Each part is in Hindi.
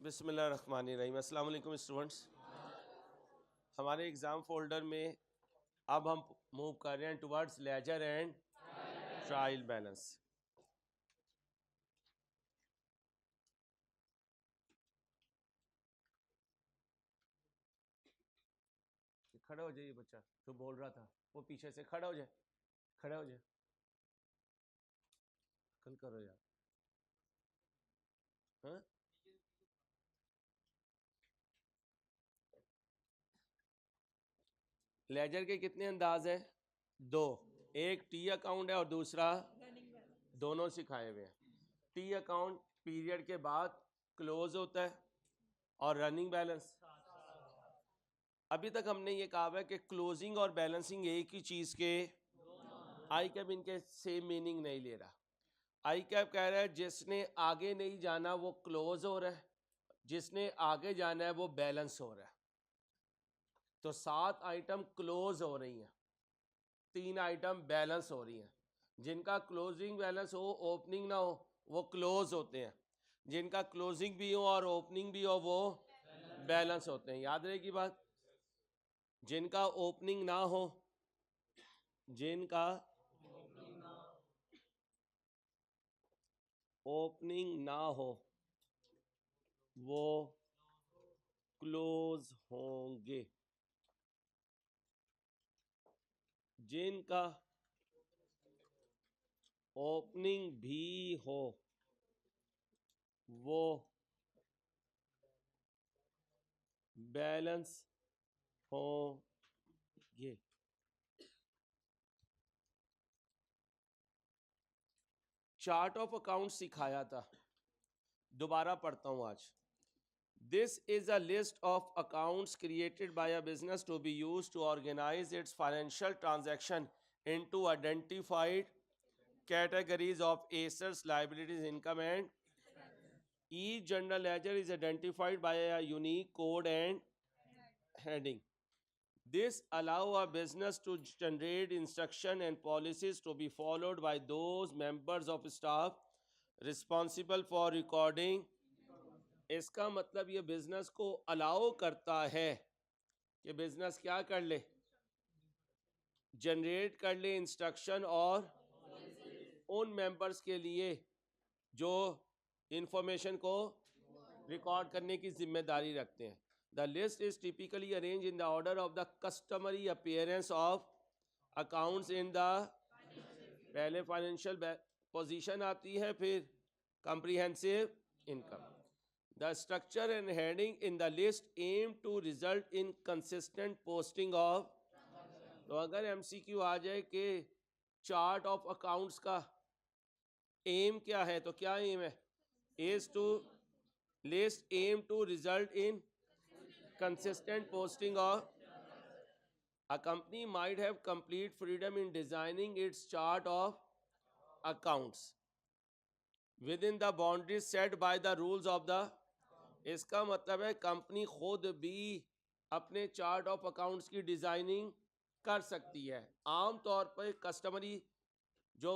बिस्मिल्लाहिर्रहमानिर्रहीम। अस्सलाम वालेकुम स्टूडेंट्स। हमारे एग्ज़ाम फोल्डर में अब हम मूव कर रहे हैं towards ledger and trial balance. खड़ा हो जाइए बच्चा जो बोल रहा था, वो पीछे से खड़ा हो जाए, खड़ा हो जाए, कल करो यार। हाँ, लेजर के कितने अंदाज है? दो, एक टी अकाउंट है और दूसरा दोनों सिखाए हुए हैं। टी अकाउंट पीरियड के बाद क्लोज होता है और रनिंग बैलेंस। अभी तक हमने ये कहा है कि क्लोजिंग और बैलेंसिंग एक ही चीज़ के, आई कैप इनके सेम मीनिंग नहीं ले रहा। आई कैप कह रहा है जिसने आगे नहीं जाना वो क्लोज हो रहा है, जिसने आगे जाना है वो बैलेंस हो रहा है। तो 7 आइटम क्लोज हो रही हैं, 3 आइटम बैलेंस हो रही हैं। जिनका क्लोजिंग बैलेंस हो, ओपनिंग ना हो, वो क्लोज होते हैं। जिनका क्लोजिंग भी हो और ओपनिंग भी हो वो बैलेंस होते हैं। याद रहेगी बात। जिनका ओपनिंग ना हो, जिनका ओपनिंग ना हो वो क्लोज होंगे। जिनका ओपनिंग भी हो वो बैलेंस होंगे। चार्ट ऑफ अकाउंट सिखाया था, दोबारा पढ़ता हूं आज। This is a list of accounts created by a business to be used to organize its financial transaction into identified categories of assets, liabilities, income, and each general ledger is identified by a unique code and heading. This allows a business to generate instruction and policies to be followed by those members of staff responsible for recording. इसका मतलब ये बिजनेस को अलाउ करता है कि बिजनेस क्या कर ले, जनरेट कर ले इंस्ट्रक्शन और उन मेंबर्स के लिए जो इंफॉर्मेशन को रिकॉर्ड करने की जिम्मेदारी रखते हैं। The list is typically arrange in the order of the customary appearance of accounts in the, पहले फाइनेंशियल पोजीशन आती है, फिर comprehensive income. The structure and heading in the list aim to result in consistent posting of। तो अगर MCQ आ जाए कि चार्ट ऑफ अकाउंट्स का एम क्या है, तो क्या एम है? Is to list aim to result in consistent posting of। A company might have complete freedom in designing its chart of accounts within the boundaries set by the rules of the। इसका मतलब है कंपनी खुद भी अपने चार्ट ऑफ अकाउंट्स की डिजाइनिंग कर सकती है। आम तौर पर कस्टमरी जो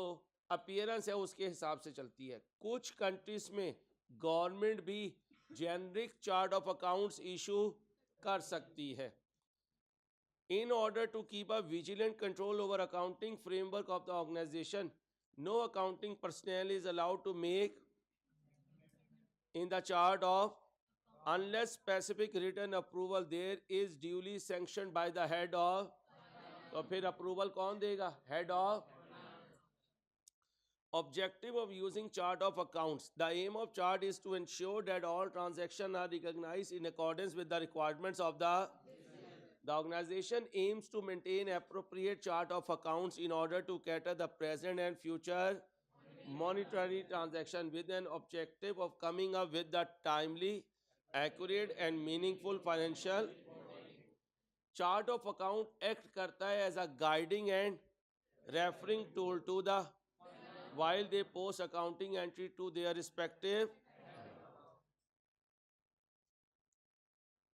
अपीयरेंस है उसके हिसाब से चलती है। कुछ कंट्रीज में गवर्नमेंट भी generic chart of accounts issue कर सकती है। In order to keep a vigilant control over accounting framework of the organisation, no accounting personal is allowed to make in the chart of unless specific written approval there is duly sanctioned by the head of। तो फिर अप्रूवल कौन देगा? Head of. Objective of using chart of accounts, the aim of chart is to ensure that all transactions are recognized in accordance with the requirements of the organization aims to maintain appropriate chart of accounts in order to cater the present and future monetary transaction with an objective of coming up with the timely, accurate and meaningful financial। Chart of account act करता है as a guiding and referring tool to the while they post accounting entry to their respective।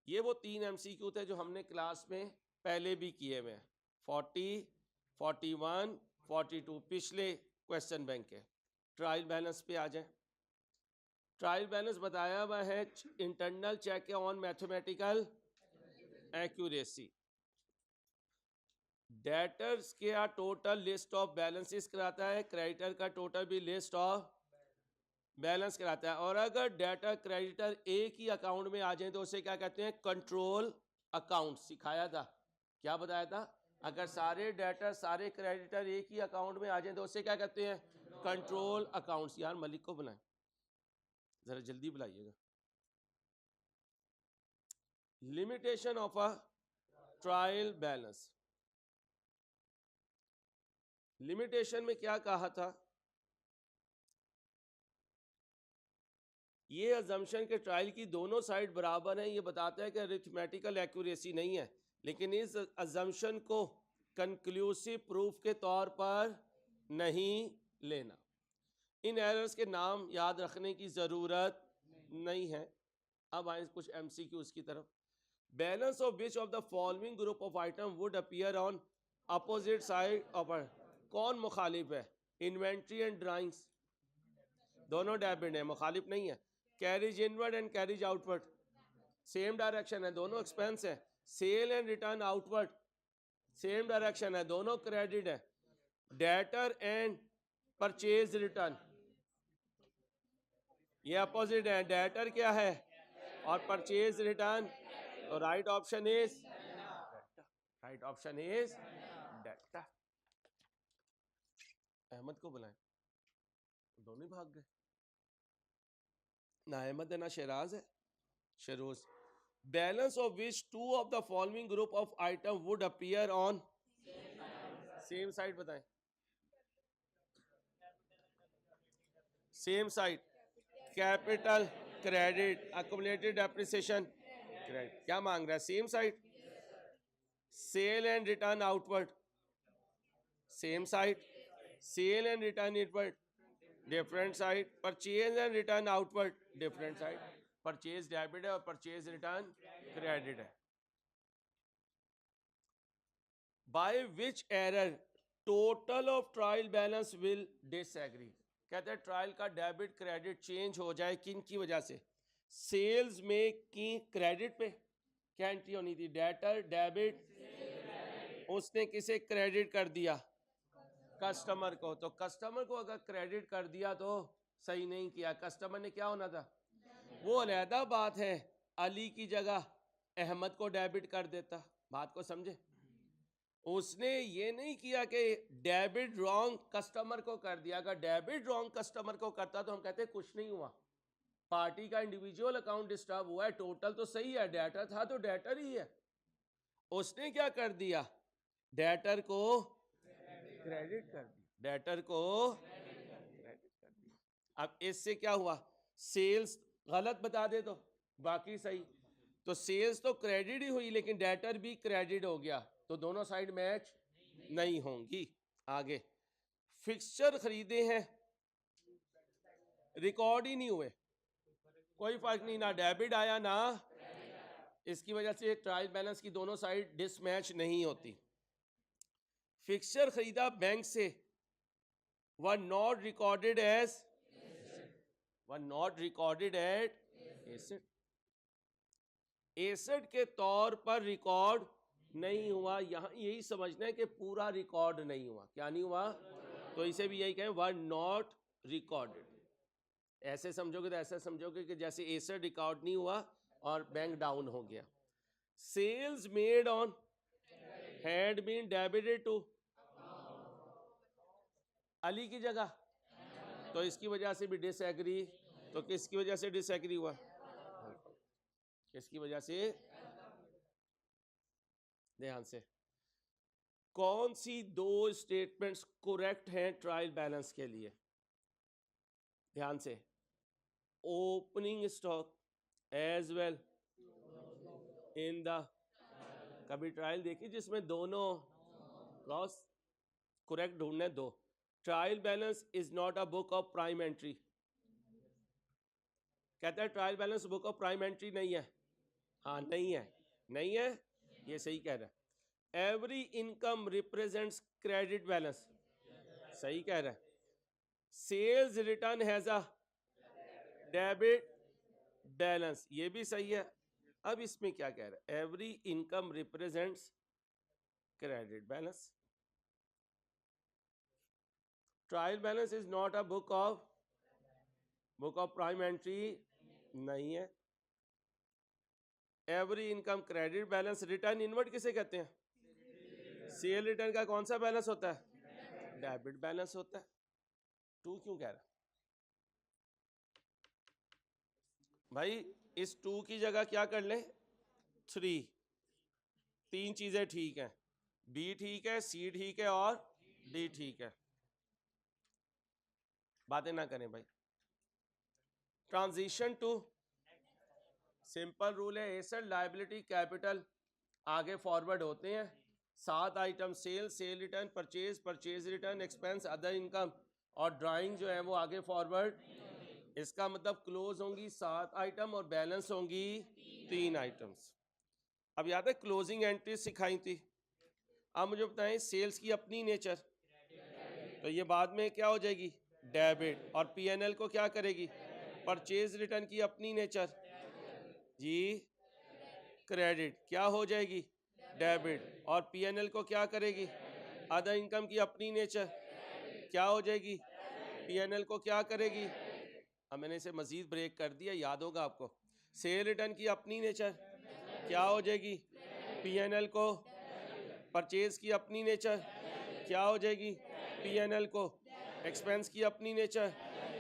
ये वो 3 MCQ थे जो हमने क्लास में पहले भी किए हुए हैं, 40, 41, 42 पिछले क्वेश्चन बैंक के। ट्रायल बैलेंस पे आ जाए। ट्रायल बैलेंस बताया हुआ है internal check on mathematical accuracy. Debtors के टोटल लिस्ट ऑफ बैलेंसेस कराता है, क्रेडिटर का टोटल भी लिस्ट ऑफ बैलेंस कराता है। और अगर डेटर क्रेडिटर एक ही अकाउंट में आ जाए तो उसे क्या कहते हैं, कंट्रोल अकाउंट। सिखाया था, क्या बताया था, अगर सारे डेटर सारे क्रेडिटर एक ही अकाउंट में आ जाए तो उसे क्या कहते हैं, कंट्रोल अकाउंट्स। यार मलिक को बुलाएं, जरा जल्दी बुलाइएगा। Limitation of a trial balance. Limitation में क्या कहा था, ये अजम्पशन के ट्रायल की दोनों साइड बराबर हैं, ये बताता है कि अरिथमेटिकल एक्यूरेसी नहीं है, लेकिन इस अजम्पशन को कंक्लूसिव प्रूफ के तौर पर नहीं लेना। इन एरर्स के नाम याद रखने की ज़रूरत नहीं है। अब आए कुछ MCQs की तरफ। Balance of which of the following group of item would appear on opposite side of, कौन मुखालिफ है, इन्वेंट्री एंड ड्राइंग्स दोनों डेबिट है, मुखालिफ नहीं है। Carriage inward and carriage outward same direction है, दोनों एक्सपेंस है। Sale and return outward same direction है, दोनों क्रेडिट है। डेटर एंड परचेज रिटर्न ये अपोजिट है, डेटर क्या है और परचेज रिटर्न। तो right option is data. Ahmad को बुलाएं, दोनों ही भाग गए, ना अहमद है ना शहराज है, शरोज। Balance of which two of the following group of item would appear on same side, बताएं same side. Capital credit accumulated depreciation credit, क्या मांग रहा है, same side. Sale and return outward same side. Sale and return inward different side. Purchase and return outward different side. Purchase debit है और परचेज रिटर्न क्रेडिट है। By which error total of trial balance will disagree. कहते हैं ट्रायल का डेबिट क्रेडिट चेंज हो जाए किन की वजह से, सेल्स में की क्रेडिट पे क्या एंट्री होनी थी, डेटर डेबिट, उसने किसे क्रेडिट कर दिया, कस्टमर को। तो कस्टमर को अगर क्रेडिट कर दिया तो सही नहीं किया, कस्टमर ने क्या होना था, वो अलहदा बात है, अली की जगह अहमद को डेबिट कर देता। बात को समझे, उसने ये नहीं किया कि डेबिट रॉन्ग कस्टमर को कर दिया। अगर डेबिट रॉन्ग कस्टमर को करता तो हम कहते कुछ नहीं हुआ, पार्टी का इंडिविजुअल अकाउंट डिस्टर्ब हुआ है, टोटल तो सही है, डेटर था तो डेटर ही है। उसने क्या कर दिया, डेटर को क्रेडिट कर दिया, डेटर को क्रेडिट कर दिया। अब इससे क्या हुआ, सेल्स गलत बता दे तो बाकी सही, तो सेल्स तो क्रेडिट ही हुई लेकिन डेटर भी क्रेडिट हो गया, तो दोनों साइड मैच नहीं होंगी। आगे, फिक्सचर खरीदे हैं रिकॉर्ड ही नहीं हुए, कोई फर्क नहीं, ना डेबिट आया ना, इसकी वजह से ट्रायल बैलेंस की दोनों साइड डिसमैच नहीं होती। फिक्सचर खरीदा बैंक से, were not recorded as asset, asset के तौर पर रिकॉर्ड नहीं हुआ। यहां यही समझना है कि पूरा रिकॉर्ड नहीं हुआ, क्या नहीं हुआ, तो इसे भी यही कहें वर नॉट रिकॉर्डेड। ऐसे समझोगे तो ऐसे समझोगे कि जैसे एसेट रिकॉर्ड नहीं हुआ और बैंक डाउन हो गया। Sales made on had been debited to Ali की जगह, तो इसकी वजह से भी डिसएग्री। तो किसकी वजह से डिसएग्री हुआ, किसकी वजह से, ध्यान से, कौन सी दो स्टेटमेंट्स करेक्ट हैं ट्रायल बैलेंस के लिए, ध्यान से। Opening stock as well in the, कभी ट्रायल देखी जिसमें दोनों क्रॉस, करेक्ट ढूंढने दो। Trial balance is not a book of prime entry, कहता है trial balance book of prime entry नहीं है, हाँ नहीं है, नहीं है, ये सही कह रहा है। Every income represents credit balance, सही कह रहा है। Sales return has a debit balance, ये भी सही है। अब इसमें क्या कह रहा है, every income represents credit balance. Trial balance is not a book of prime entry नहीं है। Every income credit balance, return inward किसे कहते हैं? सेल रिटर्न का कौन सा बैलेंस होता है? डेबिट बैलेंस होता है। टू क्यों कह रहा भाई? इस टू की जगह क्या कर ले? थ्री। तीन चीजें ठीक है, बी ठीक है, सी ठीक है और डी ठीक है। बातें ना करें भाई। ट्रांजिशन टू सिंपल रूल है, एसेट लायबिलिटी कैपिटल आगे फॉरवर्ड होते हैं। 7 item, sale, sale return, purchase, purchase return, expense, other income और ड्राइंग जो है वो आगे फॉरवर्ड। इसका मतलब क्लोज होंगी 7 आइटम और बैलेंस होंगी 3 आइटम्स। अब याद है क्लोजिंग एंट्री सिखाई थी। अब मुझे बताएं सेल्स की अपनी नेचर, तो ये बाद में क्या हो जाएगी? डेबिट। और पीएनएल को क्या करेगी? परचेज रिटर्न की अपनी नेचर जी क्रेडिट, क्या हो जाएगी? डेबिट। और पीएनएल को क्या करेगी? अदर इनकम की अपनी नेचर क्या हो जाएगी? पीएनएल को क्या करेगी? अब मैंने इसे मजीद ब्रेक कर दिया, याद होगा आपको। सेल रिटर्न की अपनी नेचर क्या हो जाएगी? पीएनएल को। परचेज की अपनी नेचर क्या हो जाएगी? पीएनएल को। एक्सपेंस की अपनी नेचर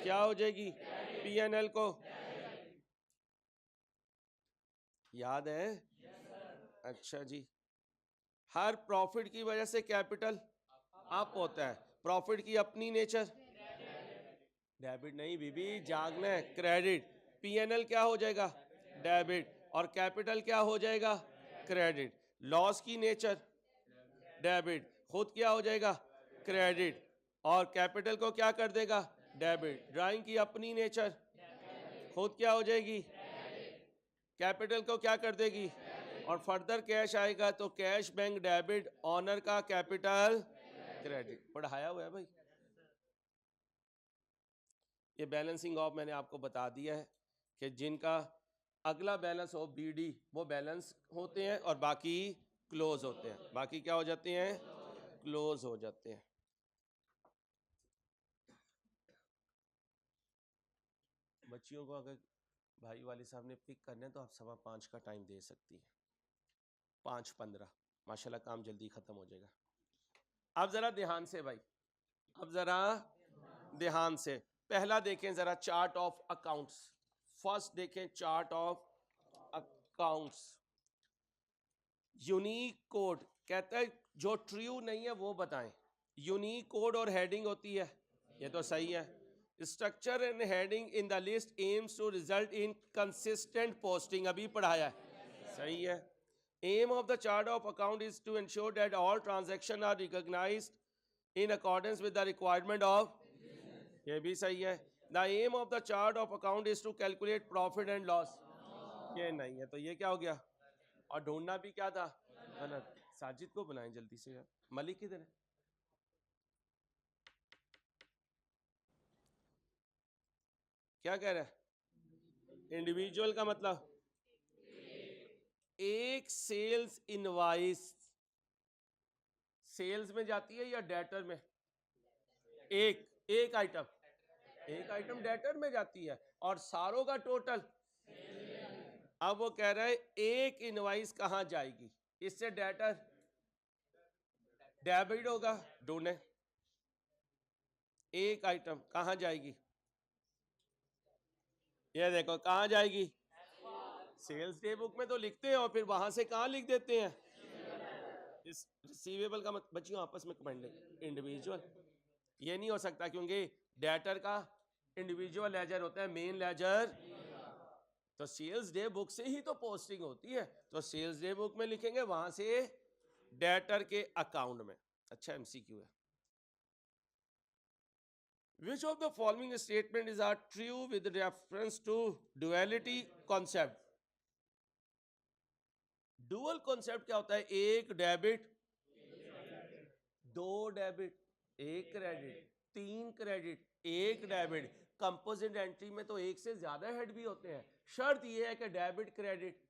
क्या हो जाएगी? पीएनएल को। याद है? अच्छा जी। हर प्रॉफिट की वजह से कैपिटल अप होता है, प्रॉफिट की अपनी नेचर डेबिट नहीं बीबी, जागना है, क्रेडिट। पीएनएल क्या हो जाएगा? डेबिट। और कैपिटल क्या हो जाएगा? क्रेडिट। लॉस की नेचर डेबिट, खुद क्या हो जाएगा? क्रेडिट। और कैपिटल को क्या कर देगा? डेबिट। ड्राइंग की अपनी नेचर खुद क्या हो जाएगी? कैपिटल को क्या कर देगी? और फर्दर कैश आएगा तो कैश बैंक डेबिट, ऑनर का कैपिटल क्रेडिट। पढ़ाया हुआ है भाई। ये बैलेंसिंग ऑफ मैंने आपको बता दिया है कि जिनका अगला बैलेंस हो बीडी वो बैलेंस होते हैं और बाकी क्लोज होते हैं। बाकी क्या हो जाते हैं? क्लोज हो जाते हैं। बच्चियों को अगर भाई वाली साहब ने पिक करना है तो आप 5:15 का टाइम दे सकती है। 5:15 माशाल्लाह काम जल्दी खत्म हो जाएगा। अब जरा ध्यान से भाई, अब जरा ध्यान से पहला देखें जरा, चार्ट ऑफ अकाउंट्स। फर्स्ट देखें chart of accounts. Unique code कहता है जो ट्रू नहीं है वो बताएं। यूनिक कोड और हेडिंग होती है, ये तो सही है। Structure and heading in the list aims to result in consistent posting, अभी पढ़ाया है, सही है। Aim of the chart of account is to ensure that all transaction are recognized in accordance with the requirement of, ये भी सही है। The aim of the chart of account is to calculate profit and loss, ये नहीं है, तो ये क्या हो गया? और ढूंढना भी क्या था? गलत। साजिद को बुलाएं जल्दी से यार। मलिक किधर है? क्या कह रहा है? इंडिविजुअल का मतलब एक सेल्स इनवाइस सेल्स में जाती है या डेटर में? एक एक आइटम, एक आइटम डेटर में जाती है और सारों का टोटल। अब वो कह रहा है एक इनवाइस कहां जाएगी? इससे डेटर डेबिट होगा, ढूंढे। एक आइटम कहां जाएगी? ये देखो कहां जाएगी? सेल्स डे बुक में तो लिखते हैं और फिर वहां से कहां लिख देते हैं? इस रिसीवेबल का मतलब बच्चियों आपस में कमेंट लें, इंडिविजुअल ये नहीं हो सकता क्योंकि डेटर का इंडिविजुअल लेजर होता है, मेन लेजर। तो सेल्स डे बुक से ही तो पोस्टिंग होती है, तो सेल्स डे बुक में लिखेंगे, वहां से डेटर के अकाउंट में। अच्छा एमसीक्यू है। Which of the following statements are true with reference to duality concept? Dual concept क्या होता है? एक डेबिट, दो डेबिट, एक क्रेडिट, तीन क्रेडिट, एक डेबिट, कंपोजिट एंट्री में तो एक से ज्यादा हेड भी होते हैं, शर्त यह है कि debit credit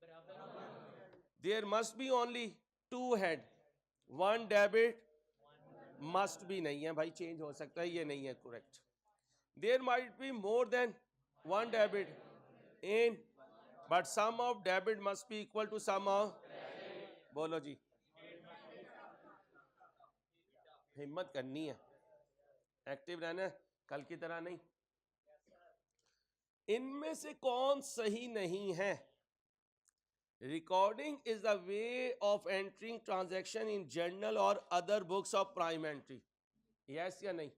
there must be only 2 head, 1 debit must भी नहीं है भाई, चेंज हो सकता है, ये नहीं है correct. There might be more than 1 debit in, but sum of debit must be equal to sum of, बोलो जी, हिम्मत करनी है, एक्टिव रहना है, कल की तरह नहीं. इनमें से कौन सही नहीं है? Recording is the way of entering transaction in journal और other books of prime entry. Yes या नहीं?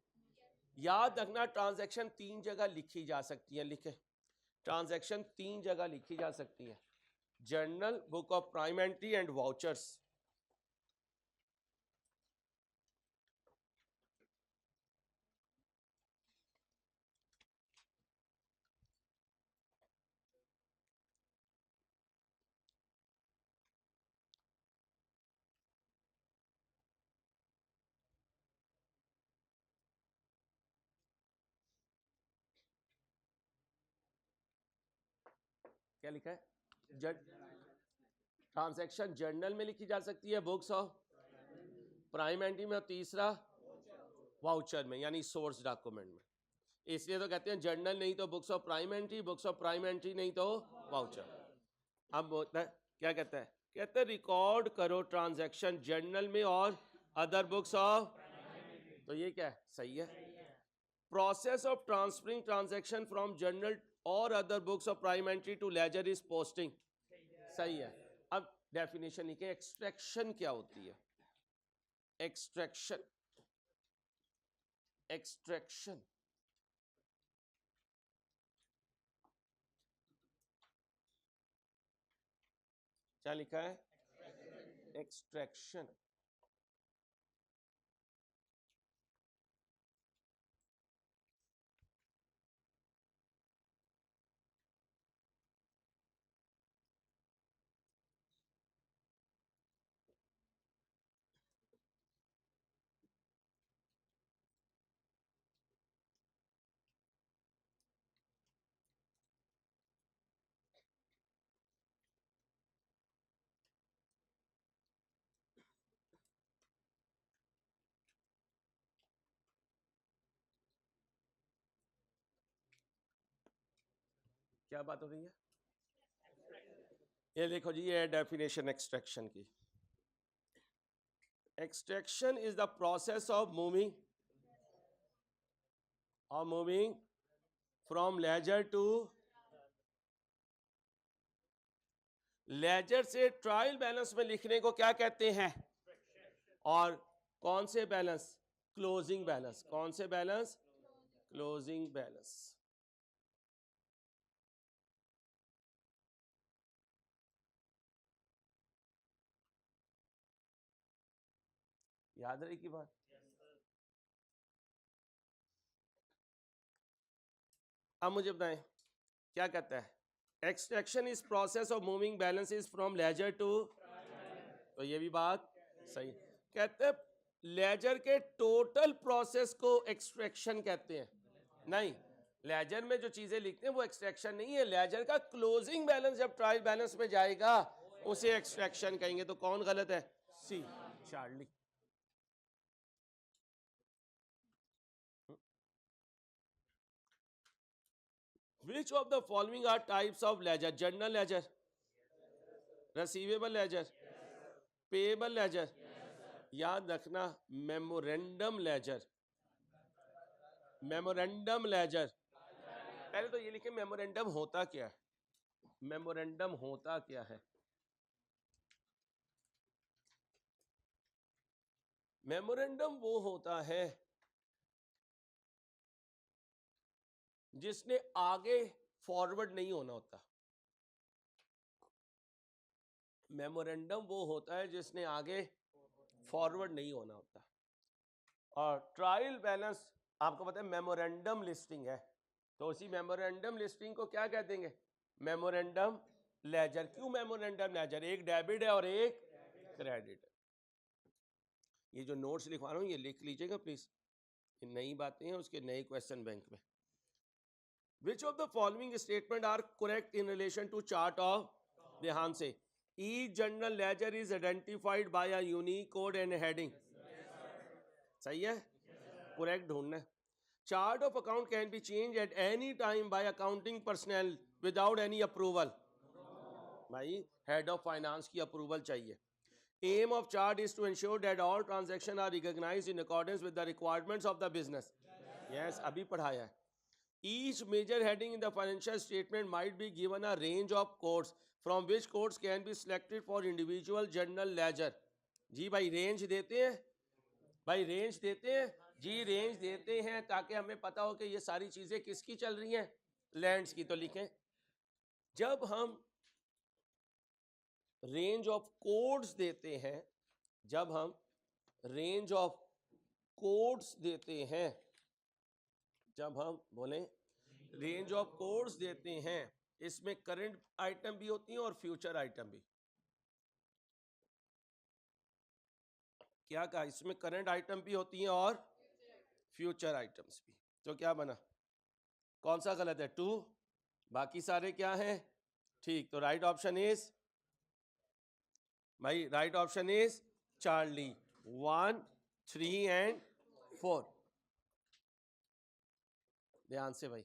याद रखना ट्रांजैक्शन 3 जगह लिखी जा सकती है, लिखे, ट्रांजैक्शन 3 जगह लिखी जा सकती है, journal, book of prime entry and vouchers. क्या लिखा है? ट्रांजैक्शन जर्नल में लिखी जा सकती है, बुक्स ऑफ प्राइम एंट्री में, और तीसरा वाउचर में, यानी सोर्स डॉक्यूमेंट में. इसलिए तो कहते हैं जर्नल नहीं तो books of prime entry, books of prime entry नहीं तो वाउचर. अब बोलता है क्या कहता है? कहते हैं रिकॉर्ड करो ट्रांजैक्शन जर्नल में और अदर बुक्स ऑफ, तो ये क्या है? सही है. Process of transferring transaction from journal और other books of prime entry to ledger is posting, सही है. अब डेफिनेशन लिखे, एक्सट्रैक्शन क्या होती है? एक्सट्रैक्शन, एक्सट्रैक्शन क्या लिखा है? एक्सट्रैक्शन. क्या बात हो रही है? ये देखो जी, ये डेफिनेशन एक्सट्रैक्शन की. Extraction is the process of moving from ledger to, ledger से ट्रायल बैलेंस में लिखने को क्या कहते हैं? और कौन से बैलेंस? Closing balance. कौन से बैलेंस? Closing balance. याद रही की बात? अब मुझे बताएं क्या कहता है? Extraction is process of moving balances from ledger to, तो ये भी बात सही. कहते हैं लेजर के टोटल प्रोसेस को एक्सट्रैक्शन कहते हैं. नहीं, लेजर में जो चीजें लिखते हैं वो एक्सट्रैक्शन नहीं है. लेजर का क्लोजिंग बैलेंस जब ट्रायल बैलेंस में जाएगा उसे एक्सट्रैक्शन कहेंगे. तो कौन गलत है? सी, Charlie. Which of the following are types of ledger? Journal ledger, receivable ledger, payable ledger, याद रखना मेमोरेंडम लेजर. मेमोरेंडम लेजर, पहले तो ये लिखे मेमोरेंडम होता क्या है? मेमोरेंडम होता क्या है? मेमोरेंडम वो होता है जिसने आगे फॉरवर्ड नहीं होना होता. मेमोरेंडम वो होता है जिसने आगे फॉरवर्ड नहीं होना होता. और ट्रायल बैलेंस आपको पता है मेमोरेंडम लिस्टिंग है, तो उसी मेमोरेंडम लिस्टिंग को क्या कह देंगे? Memorandum ledger. क्यों मेमोरेंडम लेजर? एक डेबिट है और एक क्रेडिट है. ये जो नोट्स लिखवा रहा हूँ ये लिख लीजिएगा प्लीज, ये नई बातें हैं, उसके नए क्वेश्चन बैंक में. Which of the following statement are correct in relation to chart of? ध्यान से, each general ledger is identified by a unique code and heading. सही है? Correct ढूंढना है. Chart of account can be changed at any time by accounting personnel without any approval. भाई head of finance की approval चाहिए. Aim of chart is to ensure that all transactions are recognized in accordance with the requirements of the business. Yes, अभी पढ़ाया है. Each major heading in the financial statement might be given a range of codes from which codes can be selected for individual general ledger. जी भाई रेंज देते हैं, भाई रेंज देते हैं जी, रेंज देते हैं ताकि हमें पता हो कि ये सारी चीजें किसकी चल रही हैं, लैंड्स की. तो लिखें, जब हम रेंज ऑफ कोड्स देते हैं, जब हम रेंज ऑफ कोड्स देते हैं, जब हम बोलें रेंज ऑफ कोड्स देते हैं, इसमें करंट आइटम भी होती हैं और फ्यूचर आइटम भी. क्या कहा? इसमें करंट आइटम भी होती हैं और फ्यूचर आइटम्स भी. तो क्या बना? कौन सा गलत है? 2. बाकी सारे क्या हैं? ठीक. तो राइट ऑप्शन इज, भाई right option is Charlie. 1, 3 and 4. ध्यान से भाई,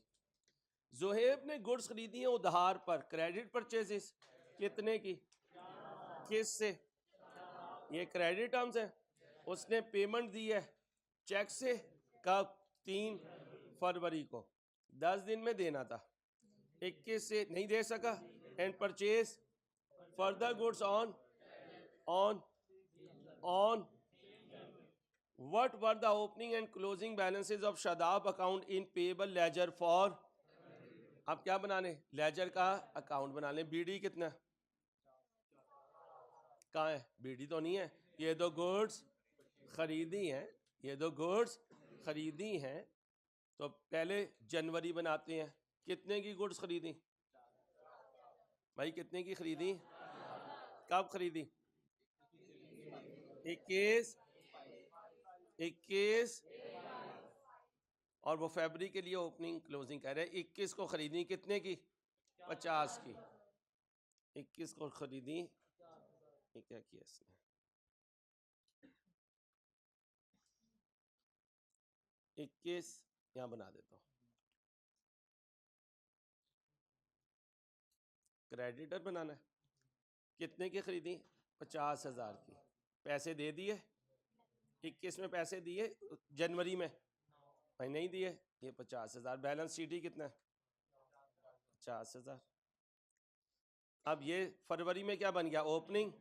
जोहेब ने गुड्स खरीदी हैं उधार पर, क्रेडिट परचेजेस कितने की, किस से? ये क्रेडिट टर्म्स है. उसने पेमेंट दी है चेक से, कब? 3 फरवरी को. 10 दिन में देना था, 21 से नहीं दे सका. And purchase further goods on what were the opening and closing balances of Shadab account in payable ledger for? अब क्या बनाने? लेजर का अकाउंट बना लें. बीडी कितना? कहाँ है? बीडी तो नहीं है. ये दो गुड्स खरीदी हैं, ये दो गुड्स खरीदी हैं. तो पहले जनवरी बनाते हैं. कितने की गुड्स खरीदी भाई? कितने की खरीदी? कब खरीदी? 21 और वो फरवरी के लिए ओपनिंग क्लोजिंग कह रहे हैं. 21 को खरीदी कितने की? 50 की. 21 को खरीदी. क्या किया इसने? इक्कीस यहाँ बना देता हूँ. क्रेडिटर बनाना है. कितने की खरीदी? 50,000 की. पैसे दे दिए. 21 में पैसे दिए, जनवरी में भाई नहीं दिए. ये 50,000. बैलेंस शीट ही कितना है? 50,000. अब ये फरवरी में क्या बन गया? Opening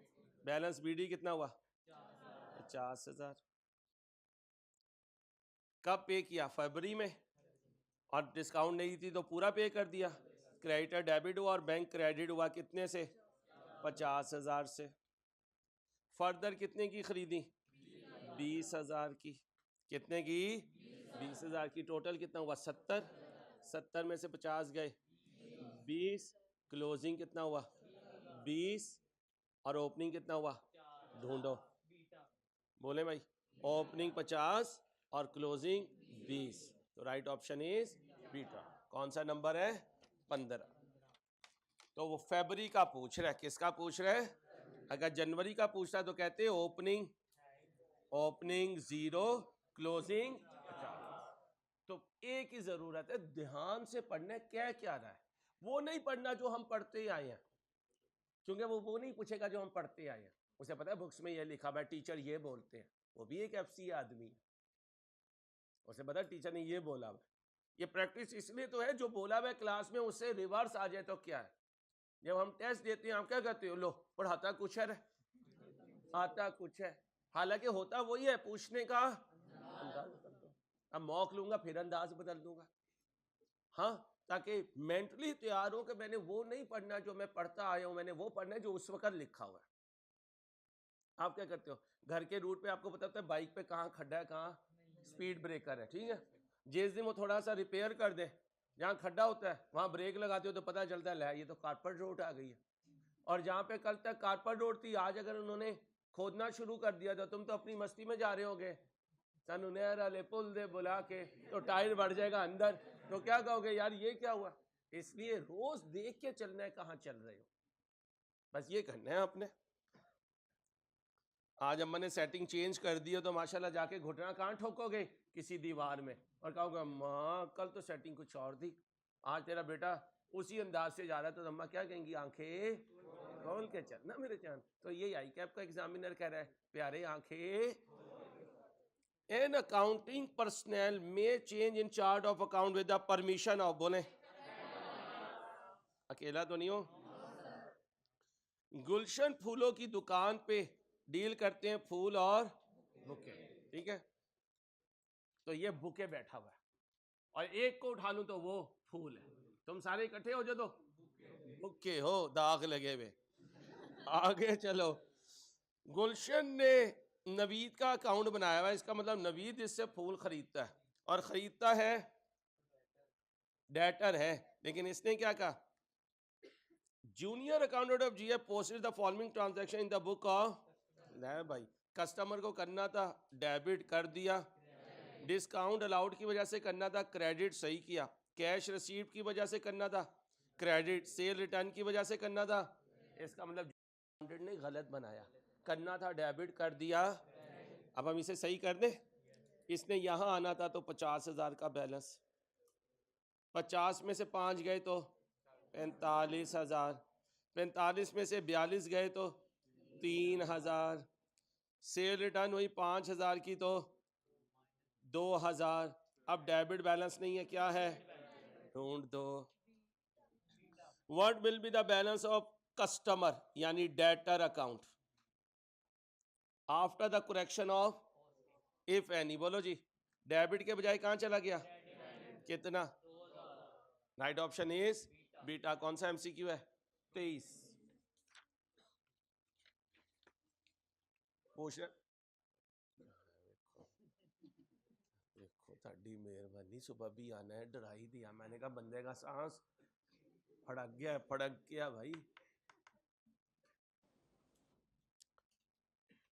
balance. बीडी कितना हुआ? 50,000. कब पे किया? फरवरी में. और डिस्काउंट नहीं थी तो पूरा पे कर दिया. क्रेडिटर डेबिट हुआ और बैंक क्रेडिट हुआ. कितने से? 50,000 से. फर्दर कितने की खरीदी? 20,000 की. कितने की? 20,000 की. टोटल कितना हुआ? 70. 70 में से 50 गए, 20. क्लोजिंग कितना हुआ? 20. और ओपनिंग कितना हुआ? ढूंढो. बोले भाई. ओपनिंग 50 और क्लोजिंग 20. तो राइट ऑप्शन इज बीटा. कौन सा नंबर है? 15. तो वो फरवरी का पूछ रहा है. किसका पूछ रहा है? अगर जनवरी का पूछता तो कहते ओपनिंग 0, क्लोजिंग 50. तो एक ही जरूरत है, ध्यान से पढ़ना. क्या क्या रहा है वो नहीं पढ़ना जो हम पढ़ते आए हैं, क्योंकि वो नहीं पूछेगा जो हम पढ़ते आए हैं. उसे पता है बुक्स में ये लिखा हुआ है, टीचर ये बोलते हैं. वो भी एक एफसी आदमी है, उसे पता है टीचर ने ये बोला हुआ. ये प्रैक्टिस इसलिए तो है, जो बोला हुआ है क्लास में उससे रिवर्स आ जाए तो क्या है. जब हम टेस्ट देते हैं हम क्या कहते हो? लो पढ़ाता कुछ है, आता कुछ है. हालांकि होता वही है, पूछने का अंदाज बदल दो. अब मौक लूंगा फिर अंदाज बदल दूंगा. हाँ, ताकि मेंटली तैयार हो कि मैंने वो नहीं पढ़ना जो मैं पढ़ता आया हूं, मैंने वो पढ़ना है जो उस वक्त लिखा हुआ है. आप क्या करते हो? घर के रूट पे आपको पता होता है बाइक पे कहाँ खड्डा है, कहाँ स्पीड ब्रेकर है. ठीक है, जिस दिन वो थोड़ा सा रिपेयर कर दे, जहाँ खड्डा होता है वहाँ ब्रेक लगाते हो तो पता चलता है ये तो कारपेट रोड आ गई है. और जहाँ पे कल तक कारपेट रोड थी, आज अगर उन्होंने खोदना शुरू कर दिया तो तुम तो अपनी मस्ती में जा रहे होगे. सानू नहर वाले पुल दे बुला के तो टायर बढ़ जाएगा अंदर, तो क्या कहोगे यार ये क्या हुआ? इसलिए रोज देख के चलना है कहां चल रहे हो, बस ये करना है आपने। आज अम्मा ने सेटिंग चेंज कर दी हो तो माशाल्लाह जाके घुटना कहां ठोकोगे? किसी दीवार में, और कहोगे अम्मा कल तो सेटिंग कुछ और थी, आज तेरा बेटा उसी अंदाज से जा रहा है, तो अम्मा क्या कहेंगी? आंखें खोल के चलना मेरे जान। तो ये आई कैप का एग्जामिनर कह रहा है, प्यारे आंखें। An accounting personal may change in charge of account with the permission of, बोले अकेला तो नहीं हो। गुलशन फूलों की दुकान पे डील करते हैं फूल और बुके, ठीक है। तो ये बुके बैठा हुआ है और एक को उठा लूं तो वो फूल है, तुम सारे इकट्ठे हो जाओ तो बुके हो, दाग लगे हुए। आगे चलो, गुलशन ने नवीद का अकाउंट बनाया हुआ है, इसका मतलब नवीद इससे फूल खरीदता है, और खरीदता है डेटर है, लेकिन इसने क्या कहा? Junior accountant of GF posted the following transaction in the book of, भाई कस्टमर को करना था डेबिट, कर दिया। डिस्काउंट अलाउड की वजह से करना था, क्रेडिट, सही किया। कैश रिसीव्ड की वजह से करना था, क्रेडिट। सेल रिटर्न की वजह से करना था, इसका मतलब अकाउंटेंट ने गलत बनाया, करना था डेबिट, कर दिया। अब हम इसे सही कर दें। इसने यहां आना था तो 50,000 का बैलेंस, 50 में से 5 गए तो 45,000, 45 में से 42 गए तो 3,000। सेल रिटर्न हुई 5,000 की तो 2,000। अब डेबिट बैलेंस नहीं है, क्या है? ढूंढ दो। What will be the balance of customer यानी debtor account after the correction of if any, बोलो जी। डेबिट के बजाय कहां चला गया? कितना? Right option is beta. कौन सा एमसीक्यू है? 23 पूछ रहे। देखो ताड़ी मेहरबानी, सुबह भी आना है, डरा ही दिया। मैंने कहा बंदे का सांस फड़क गया भाई।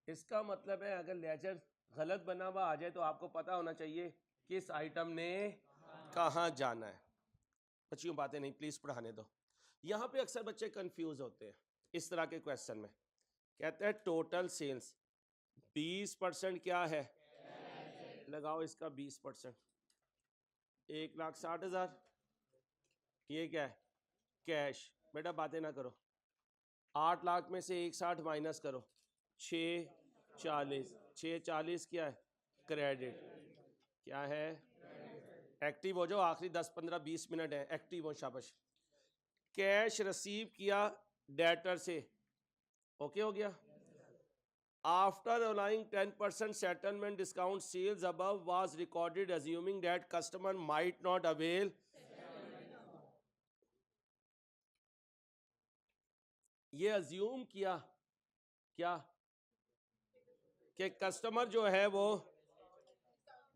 इसका मतलब है अगर लेजर गलत बना हुआ आ जाए तो आपको पता होना चाहिए किस आइटम ने कहाँ जाना है। बच्चियों बातें नहीं प्लीज पढ़ाने दो। यहाँ पे अक्सर बच्चे कंफ्यूज होते हैं इस तरह के क्वेश्चन में। कहते हैं टोटल सेल्स 20% क्या है? लगाओ इसका 20%, 1,60,000। ये क्या है? कैश। बेटा बातें ना करो। 8 लाख में से 1,60 माइनस करो, 6,40। 6,40 क्या है? क्रेडिट। क्या है? एक्टिव हो जाओ, आखिरी 10-15-20 मिनट है, एक्टिव हो, शाबाश। कैश रिसीव किया डेटर से, ओके हो गया। After allowing 10% settlement discount, sales above was recorded assuming that customer might not avail. ये अज्यूम किया क्या कि कस्टमर जो है वो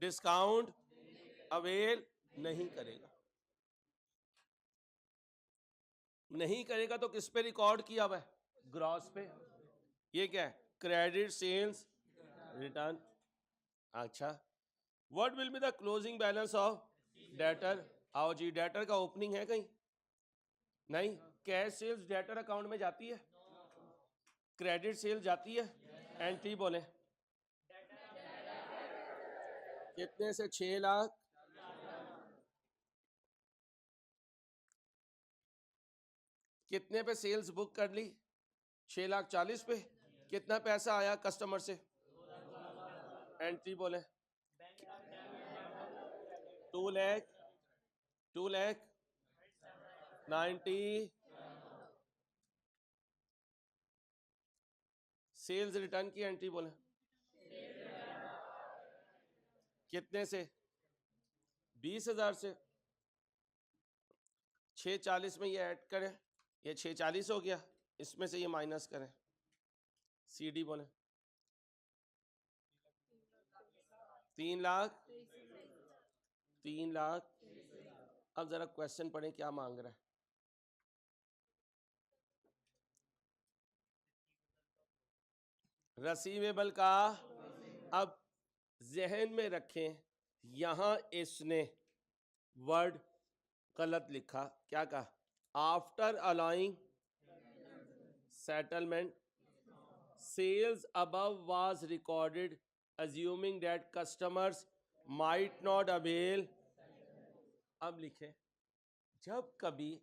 डिस्काउंट अवेल नहीं करेगा। नहीं करेगा तो किस पे रिकॉर्ड किया हुआ है? ग्रॉस पे। ये क्या है? Credit sales return. अच्छा, what will be the closing balance of debtor? आओ जी, डेटर का ओपनिंग है कहीं? नहीं। कैश सेल्स डेटर अकाउंट में जाती है, क्रेडिट सेल जाती है। एंट्री बोले कितने से? 6 लाख। कितने पे सेल्स बुक कर ली? 6,40,000 पे। कितना पैसा आया कस्टमर से? एंट्री बोले 2 लाख 2,90,000। सेल्स रिटर्न की एंट्री बोले कितने से? 20,000 से। 6,40 में ये ऐड करें, ये 6,40 हो गया, इसमें से ये माइनस करें, सीडी बोले 3 लाख। 3 लाख। अब जरा क्वेश्चन पढ़ें क्या मांग रहा है। रसीवेबल का, अब जहन में रखें, यहां इसने वर्ड गलत लिखा, क्या कहा? After allowing settlement sales above was recorded assuming that customers might not avail. अब लिखे जब कभी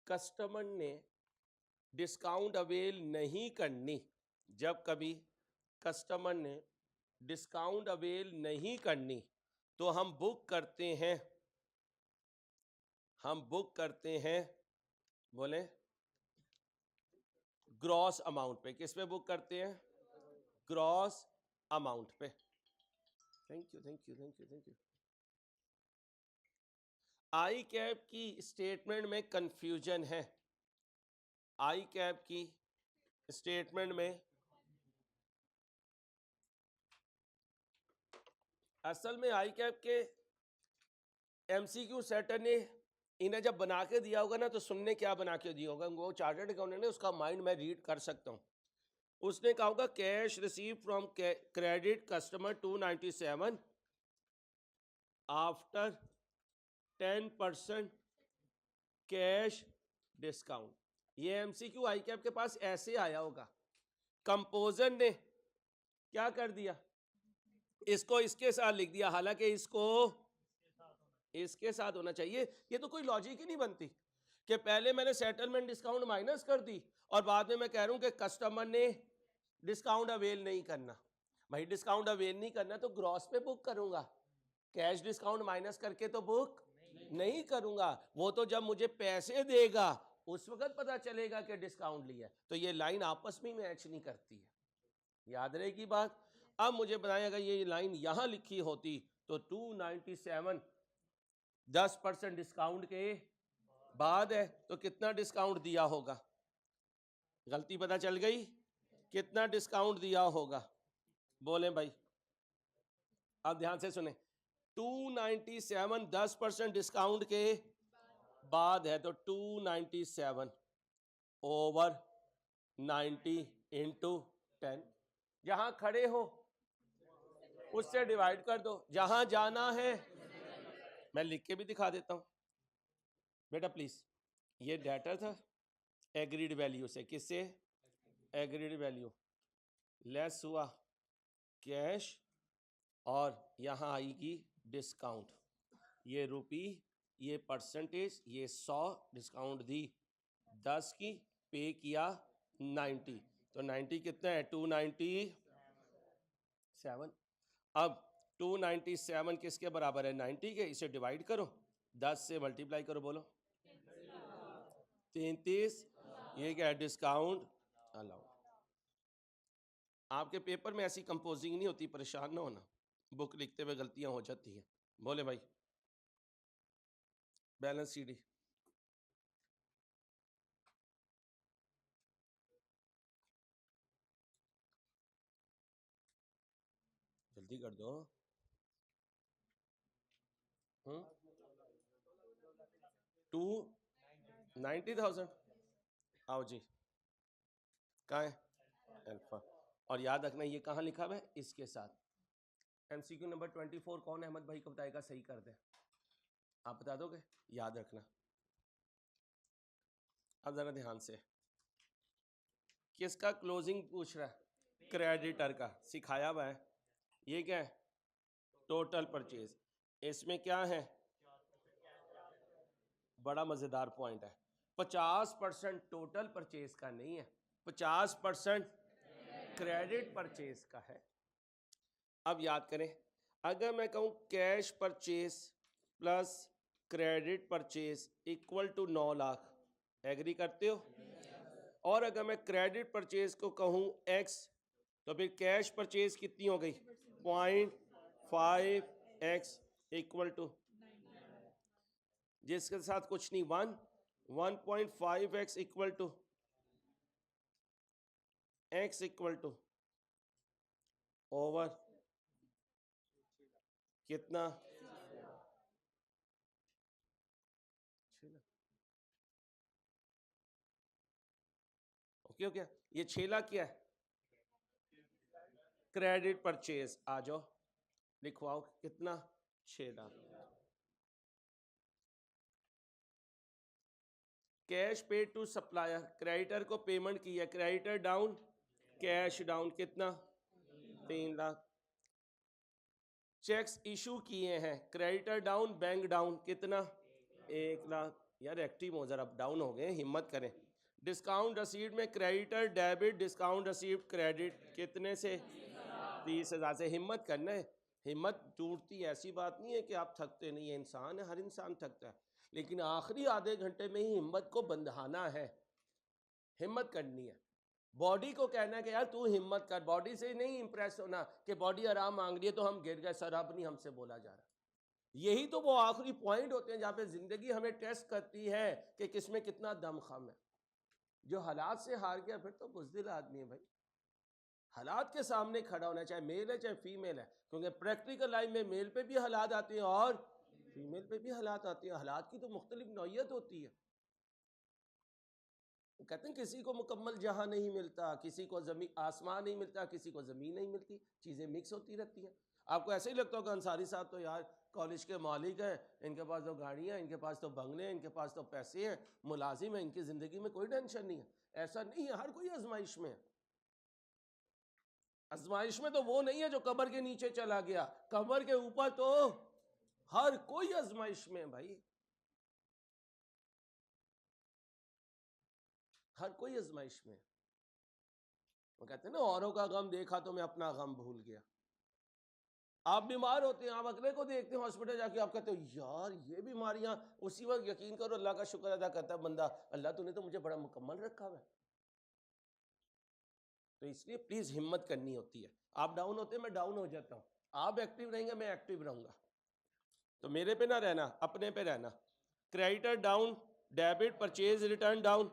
कस्टमर ने डिस्काउंट अवेल नहीं करनी, जब कभी कस्टमर ने डिस्काउंट अवेल नहीं करनी, तो हम बुक करते हैं बोले ग्रॉस अमाउंट पे। किस पे बुक करते हैं? ग्रॉस अमाउंट पे। Thank you. आई कैप की स्टेटमेंट में कंफ्यूजन है। आई कैप की स्टेटमेंट में असल में आई कैप के एमसीक्यू सेटर ने इन्हें जब बना के दिया होगा ना, तो सुनने क्या बना के दिया होगा, वो चार्टर्ड अकाउंटेंट ने उसका माइंड मैं रीड कर सकता हूँ। उसने कहा होगा cash receive from credit customer 297 after 10% cash discount. ये एमसीक्यू आई कैप के पास ऐसे आया होगा। कंपोजर ने क्या कर दिया, इसको इसके साथ लिख दिया, हालांकि इसको इसके साथ होना चाहिए। ये तो कोई लॉजिक ही नहीं बनती कि पहले मैंने सेटलमेंट डिस्काउंट माइनस कर दी और बाद में मैं कह रहा हूं कि कस्टमर ने डिस्काउंट अवेल नहीं करना। भाई डिस्काउंट अवेल नहीं करना तो ग्रॉस पे बुक करूंगा, कैश डिस्काउंट माइनस करके तो बुक नहीं करूंगा। वो तो जब मुझे पैसे देगा उस वक्त पता चलेगा कि डिस्काउंट लिया। तो ये लाइन आपस में मैच नहीं करती है, याद रहेगी बात। अब मुझे बताएं, अगर ये लाइन यहां लिखी होती तो 297 10% डिस्काउंट के बाद है, तो कितना डिस्काउंट दिया होगा? गलती पता चल गई, कितना डिस्काउंट दिया होगा बोले भाई। अब ध्यान से सुने, 297 10% डिस्काउंट के बाद है, तो 297 ओवर 90 इंटू 10, जहां खड़े हो उससे डिवाइड कर दो, जहां जाना है। मैं लिख के भी दिखा देता हूं बेटा प्लीज। ये डेटर था एग्रीड वैल्यू से, किससे? एग्रीड वैल्यू लेस हुआ कैश, और यहां आएगी डिस्काउंट। ये रुपी, ये परसेंटेज, ये 100, डिस्काउंट दी 10 की, पे किया 90, तो 90 कितना है? 297। अब 297 किसके बराबर है? 90 के। इसे डिवाइड करो, 10 से मल्टीप्लाई करो, बोलो 33। ये क्या है? Discount allowed. आपके पेपर में ऐसी कंपोजिंग नहीं होती, परेशान ना होना, बुक लिखते हुए गलतियां हो जाती हैं। बोले भाई बैलेंस सीडी जल्दी कर दो। 290,000 आओ जी, कहाँ है? अल्फा। और याद रखना ये कहाँ लिखा हुआ है? इसके साथ। एमसीक्यू नंबर 24 कौन अहमद भाई को बताएगा? सही कर दे, आप बता दोगे? याद रखना। अब जरा ध्यान से, किसका क्लोजिंग पूछ रहा है? क्रेडिटर का, सिखाया हुआ है। ये क्या है? Total purchase. इसमें क्या है? बड़ा मजेदार पॉइंट है, 50% टोटल परचेज का नहीं है, 50% क्रेडिट परचेज का है। अब याद करें, अगर मैं कहूं cash purchase plus credit purchase equal to 9 lakh, agree करते हो? और अगर मैं क्रेडिट परचेज को कहूं x, तो फिर कैश परचेज कितनी हो गई? 0.5x इक्वल टू, जिसके साथ कुछ नहीं, 1.5x equal to x equal to over कितना? ठीक है क्या? ये 6 लाख क्या है? Credit purchase. आ जाओ लिखवाओ कितना? 6 lakh. Cash paid to supplier, creditor को पेमेंट की है, क्रेडिटर डाउन, कैश डाउन कितना? 3 लाख। चेक्स इशू किए हैं, क्रेडिटर डाउन, बैंक डाउन कितना? 1 लाख। यार एक्टिव हो, जरा डाउन हो गए, हिम्मत करें। डिस्काउंट रसीद में क्रेडिटर डेबिट, डिस्काउंट रसीद क्रेडिट कितने से? 30,000 से। हिम्मत करना है, हिम्मत टूटती ऐसी बात नहीं है कि आप थकते नहीं है, इंसान है, हर इंसान थकता है, लेकिन आखिरी आधे घंटे में ही हिम्मत को बंधाना है, हिम्मत करनी है। बॉडी को कहना है कि यार तू हिम्मत कर, बॉडी से नहीं इंप्रेस होना कि बॉडी आराम मांग रही है तो हम गिर गए, सर अब नहीं हमसे बोला जा रहा। यही तो वो आखिरी पॉइंट होते हैं जहाँ पे जिंदगी हमें टेस्ट करती है कि किसमें कितना दमखम है। जो हालात से हार गया फिर तो बुज़दिल आदमी है भाई। हालात के सामने खड़ा होना, चाहे मेल है चाहे फीमेल है, क्योंकि प्रैक्टिकल लाइफ में मेल पे भी हालात आते हैं और फीमेल पे भी हालात आते हैं। हालात की तो मुख्तलिफ नौइयत होती है। कहते हैं किसी को मुकम्मल जहां नहीं मिलता, किसी को जमीन आसमान नहीं मिलता, किसी को ज़मीन नहीं मिलती, चीज़ें मिक्स होती रहती हैं। आपको ऐसे ही लगता होगा अंसारी साहब तो यार कॉलेज के मालिक हैं, इनके पास तो गाड़ियाँ हैं, इनके पास तो बंगले हैं, इनके पास तो पैसे हैं, मुलाजिम है, इनकी ज़िंदगी में कोई टेंशन नहीं है। ऐसा नहीं है, हर कोई आजमाइश में है। आजमाइश में तो वो नहीं है जो कब्र के नीचे चला गया, कब्र के ऊपर तो हर कोई आजमाइश में है भाई, हर कोई आजमाइश में। वो कहते हैं ना, औरों का गम देखा तो मैं अपना गम भूल गया। आप बीमार होते हैं, आप अगले को देखते हैं हॉस्पिटल जाके, आप कहते हो यार ये बीमारियां, उसी वक्त यकीन करो अल्लाह का शुक्र अदा करता है बंदा, अल्लाह तूने तो मुझे बड़ा मुकम्मल रखा हुआ है। तो इसलिए प्लीज हिम्मत करनी होती है। आप डाउन होते हैं, मैं डाउन हो जाता हूँ, आप एक्टिव रहेंगे, मैं एक्टिव रहूंगा। तो मेरे पे ना रहना, अपने पे रहना। Creditor down, debit, purchase return down,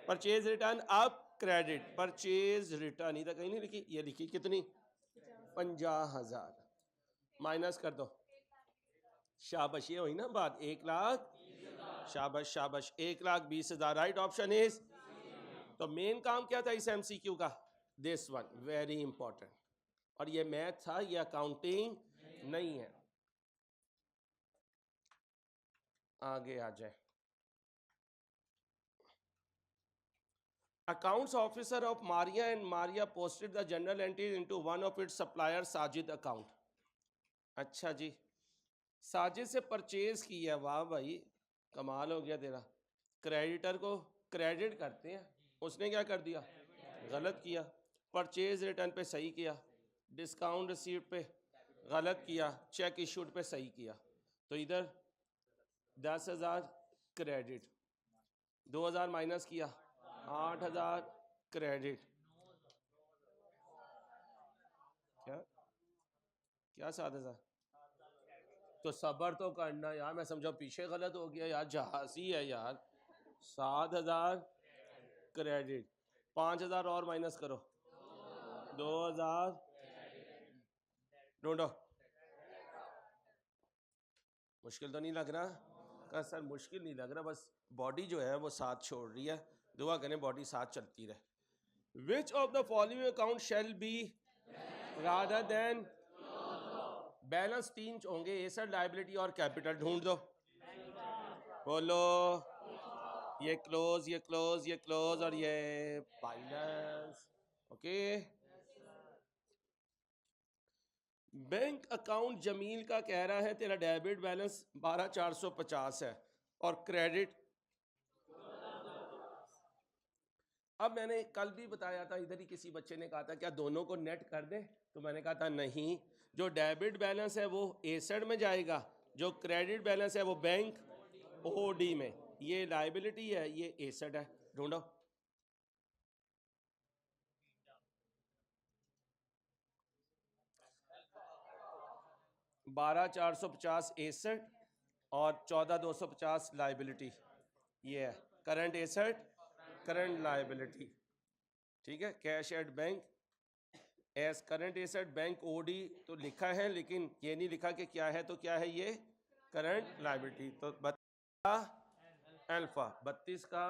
purchase return up, credit, purchase return इधर कहीं नहीं लिखी, ये लिखी कितनी? 50,000 माइनस कर दो। शाबाश, ये हुई ना बात, 1 लाख। शाबाश शाबाश, 1,20,000 राइट ऑप्शन इज। तो मेन काम क्या था इस एमसीक्यू का? This one very important. और ये मैथ था, ये अकाउंटिंग नहीं है। आगे आ जाए। Accounts officer of Maria and Maria posted the journal entries into one of its supplier Sajid account. अच्छा जी, साजिद से परचेज की है, वाह भाई कमाल हो गया तेरा। क्रेडिटर को क्रेडिट करते हैं, उसने क्या कर दिया? गलत किया। परचेज रिटर्न पे सही किया, डिस्काउंट रिसीट पे गलत किया, चेक इशूड पे सही किया। तो इधर 10,000 क्रेडिट, 2,000 माइनस किया, 8,000 क्रेडिट। क्या क्या 7,000? तो सबर तो करना यार, मैं समझा पीछे गलत हो गया यार, जहाजी है यार। 7,000 क्रेडिट, 5,000 और माइनस करो, 2,000 ढूंढो। मुश्किल तो नहीं लग रहा? कहा सर मुश्किल नहीं लग रहा, बस बॉडी जो है वो साथ छोड़ रही है, दुआ करें बॉडी साथ चलती रहे। विच of the following account shall be rather than, balance 3 होंगे, एसेट, लायबिलिटी और कैपिटल, ढूंढ दो। बोलो, ये क्लोज, ये क्लोज, ये क्लोज और ये finance. Okay. Bank account Jameel का कह रहा है तेरा डेबिट बैलेंस 12,450 है और क्रेडिट, अब मैंने कल भी बताया था, इधर ही किसी बच्चे ने कहा था क्या दोनों को नेट कर दे, तो मैंने कहा था नहीं, जो डेबिट बैलेंस है वो एसेट में जाएगा, जो क्रेडिट बैलेंस है वो बैंक ओडी में, ये लायबिलिटी है, ये एसेट है। ढूंढो। 12,450 एसेट और 14,250 लायबिलिटी, ये है करंट एसेट, करंट लायबिलिटी। ठीक है, cash at bank as current asset, bank OD तो लिखा है, लेकिन ये नहीं लिखा कि क्या है, तो क्या है ये? Current liability. तो 32 का अल्फा, 32 का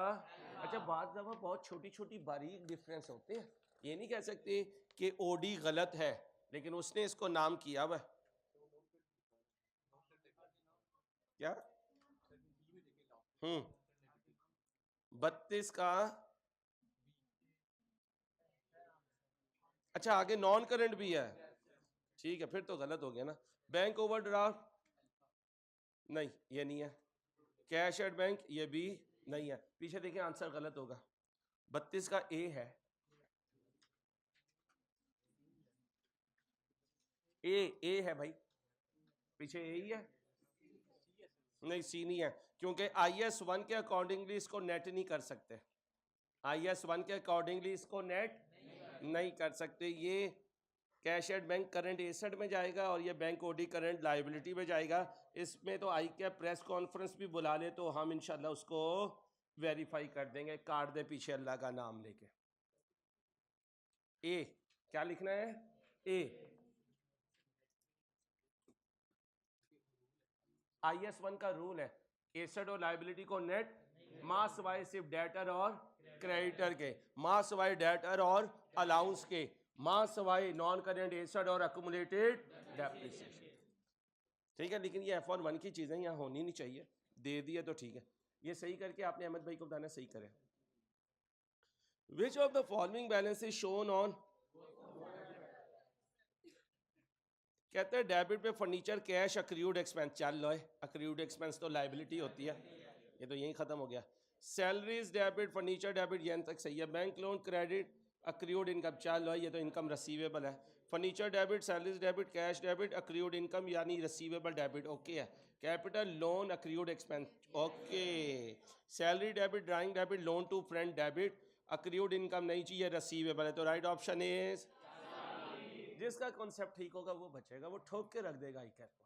अच्छा, बात दफा बहुत छोटी छोटी बारीक डिफरेंस होते हैं, ये नहीं कह सकते कि ओडी गलत है लेकिन उसने इसको नाम किया हुआ क्या। 32 का, अच्छा आगे नॉन करंट भी है, ठीक है फिर तो गलत हो गया ना। बैंक ओवरड्राफ्ट नहीं, ये नहीं है। कैश एट बैंक ये भी नहीं है। पीछे देखिए आंसर गलत होगा। 32 का ए है, ए है भाई, पीछे ए ही है। नहीं सी नहीं है, क्योंकि IS1 के अकॉर्डिंगली इसको नेट नहीं कर सकते। IS1 के अकॉर्डिंगली इसको नेट नहीं कर सकते। ये cash at bank current asset में जाएगा और ये बैंक ओडी करंट लाइबिलिटी में जाएगा। इसमें तो आई क्या प्रेस कॉन्फ्रेंस भी बुला ले तो हम इंशाल्लाह उसको वेरीफाई कर देंगे। काट दे पीछे अल्लाह का नाम लेके। ए क्या लिखना है, ए IS1 का रूल है, एसेट और लाइबिलिटी को नेट मास वाई सिर्फ डेटर और क्रेडिटर के, मास वाई डेटर और अलाउंस के, मास वाई नॉन करेंट एसेट और अक्यूमुलेटेड डेप्रिसिएशन। ठीक है, लेकिन ये F1 की चीजें यहाँ होनी नहीं चाहिए, दे दिए तो ठीक है। ये सही करके आपने अहमद भाई को बताना सही करें। विच of the following balance is shown on, कहते हैं डेबिट पे फर्नीचर कैश अक्रूड एक्सपेंस। चल लो, अक्रूड एक्सपेंस तो लाइबिलिटी होती है, ये तो यही खत्म हो गया। सैलरीज डेबिट, फर्नीचर डेबिट, ये तक सही है। Bank loan credit accrued income, चल लो ये तो इनकम रिसीवेबल है। Furniture debit, salaries debit, cash debit, accrued income यानी रिसीवेबल डेबिट, ओके है। Capital loan accrued expense, okay. Salary debit, drawing debit, loan to friend debit, accrued income नहीं चाहिए, रिसीवेबल है। तो राइट ऑप्शन इज, जिसका कॉन्सेप्ट ठीक होगा वो बचेगा, वो ठोक के रख देगा आई कैप को।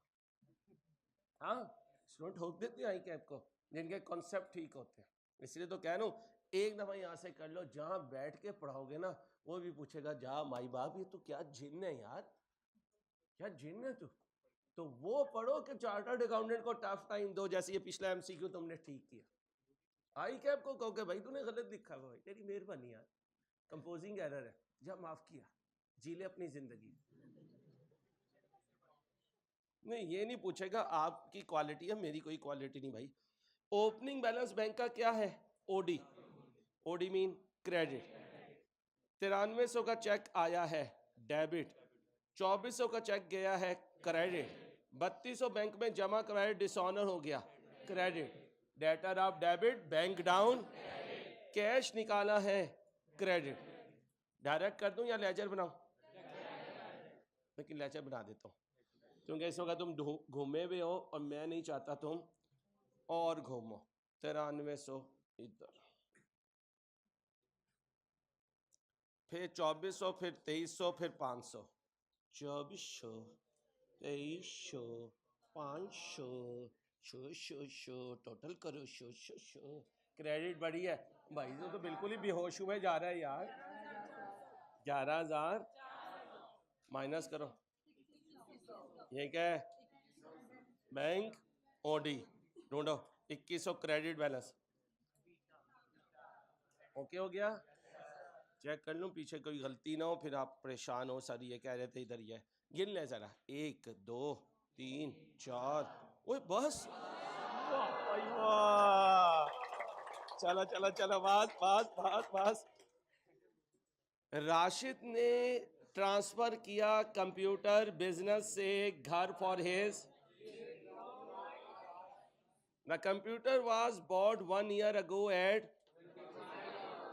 हाँ, स्टूडेंट ठोक देते हैं आई कैप को जिनके कॉन्सेप्ट ठीक होते हैं। इसलिए तो कह रहा हूँ एक दफा यहाँ से कर लो, जहाँ बैठ के पढ़ाओगे ना वो भी पूछेगा जा माई बाप ये तो क्या जिन है यार, क्या जिन है तू। तो वो पढ़ो कि चार्टर्ड अकाउंटेंट को टफ टाइम दो, जैसे ये पिछला MCQ तुमने ठीक किया। आई कैप को कहो कि भाई तूने गलत लिखा हुआ, भाई तेरी मेहरबानी यार, कंपोजिंग एरर है, जा माफ किया, जी ले अपनी जिंदगी। नहीं ये नहीं पूछेगा आपकी क्वालिटी है, मेरी कोई क्वालिटी नहीं भाई। ओपनिंग बैलेंस बैंक का क्या है, ओडी, ओडी मीन क्रेडिट। 9300 का चेक आया है डेबिट, 2400 का चेक गया है क्रेडिट, 3200 बैंक में जमा कराए डिसऑनर हो गया credit, debtor of debit bank down, cash निकाला है क्रेडिट। डायरेक्ट कर दूं या लेजर बनाऊं, लेकिन लेजर बना देता हूं क्योंकि इस वक्त तुम घूमे हुए हो और मैं नहीं चाहता तुम और घूमो। 9300 इधर, फिर 2400, फिर 2300, फिर 500, 2400, 2300, 500, शो टोटल करो शो। क्रेडिट बढ़ी है भाई, तो बिल्कुल ही बेहोश हुए जा रहा है यार। 11,000 माइनस करो, ये क्या है, बैंक ओडी ढूंढो। 2100 क्रेडिट बैलेंस, ओके हो गया। चेक कर लूँ पीछे कोई गलती ना हो, फिर आप परेशान हो सर ये कह रहे थे इधर ही है। गिन ले जरा, 1 2 3 4, ओए बस, वाह भाई वाह, चलो चलो चलो, बस। राशिद ने ट्रांसफर किया कंप्यूटर बिजनेस से घर for his, the computer was bought 1 year ago at,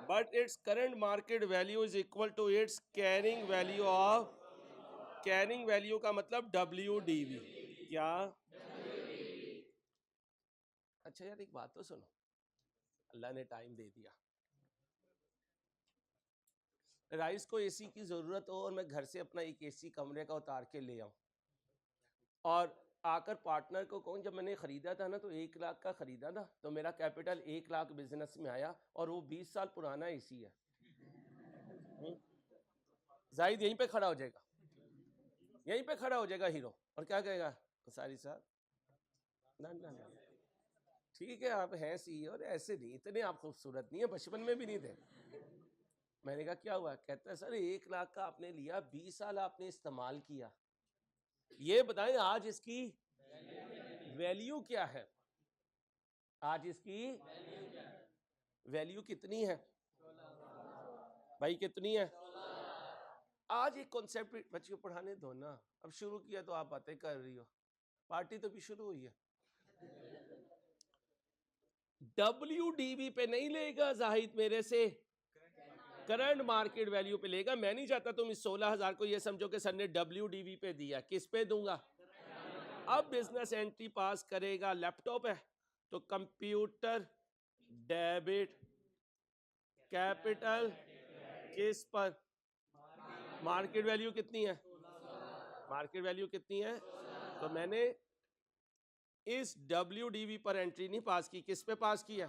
but its current market value is equal to its carrying value of, carrying value का मतलब WDV, क्या। अच्छा यार एक बात तो सुनो, अल्लाह ने टाइम दे दिया, राइस को AC की जरूरत हो और मैं घर से अपना एक AC कमरे का उतार के ले आऊं और आकर पार्टनर को कहूं जब मैंने खरीदा था ना तो 1 लाख का खरीदा था, तो मेरा कैपिटल 1 लाख बिजनेस में आया और वो 20 साल पुराना AC है। जाहिद यहीं पे खड़ा हो जाएगा, यहीं पे खड़ा हो जाएगा हीरो और क्या कहेगा सारी साहब, ना ना ना, ठीक है आप हैं CEO और ऐसे नहीं, इतने आप खूबसूरत नहीं है, बचपन में भी नहीं थे। मैंने कहा क्या हुआ? कहता है सर 1 लाख का आपने लिया, 20 साल आपने इस्तेमाल किया, ये बताएं आज इसकी वैल्यू क्या है? आज इसकी वैल्यू कितनी है भाई, कितनी है? आज एक कॉन्सेप्ट बच्चों को पढ़ाने दो ना, अब शुरू किया तो आप बातें कर रही हो, पार्टी तो भी शुरू हुई है। WDV पे नहीं लेगा जाहिद मेरे से, करंट मार्केट वैल्यू पे लेगा। मैं नहीं चाहता तुम इस 16,000 को ये समझो कि सर ने WDV पे दिया, किस पे दूंगा? अब बिजनेस एंट्री पास करेगा, लैपटॉप है तो कंप्यूटर डेबिट कैपिटल किस पर? मार्केट वैल्यू कितनी है? मार्केट वैल्यू कितनी है? तो मैंने इस WDV पर एंट्री नहीं पास की, किस पे पास किया?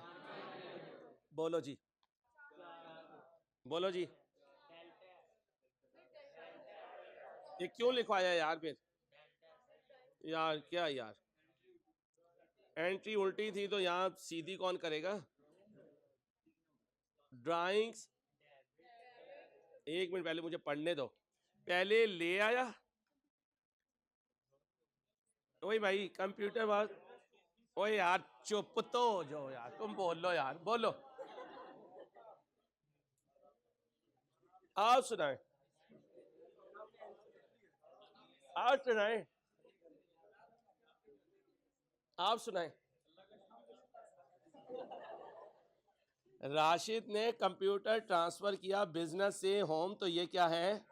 बोलो जी, बोलो जी, ये क्यों लिखवाया यार? फिर यार क्या यार, एंट्री उल्टी थी तो यहां सीधी कौन करेगा? ड्राइंग्स, एक मिनट पहले मुझे पढ़ने दो, पहले ले आया। ओए भाई कंप्यूटर बात, ओए यार चुप तो हो जाओ यार, तुम बोलो यार, बोलो। आप सुनाए, आप सुनाए, आप सुनाए। राशिद ने कंप्यूटर ट्रांसफर किया बिजनेस से होम, तो ये क्या है?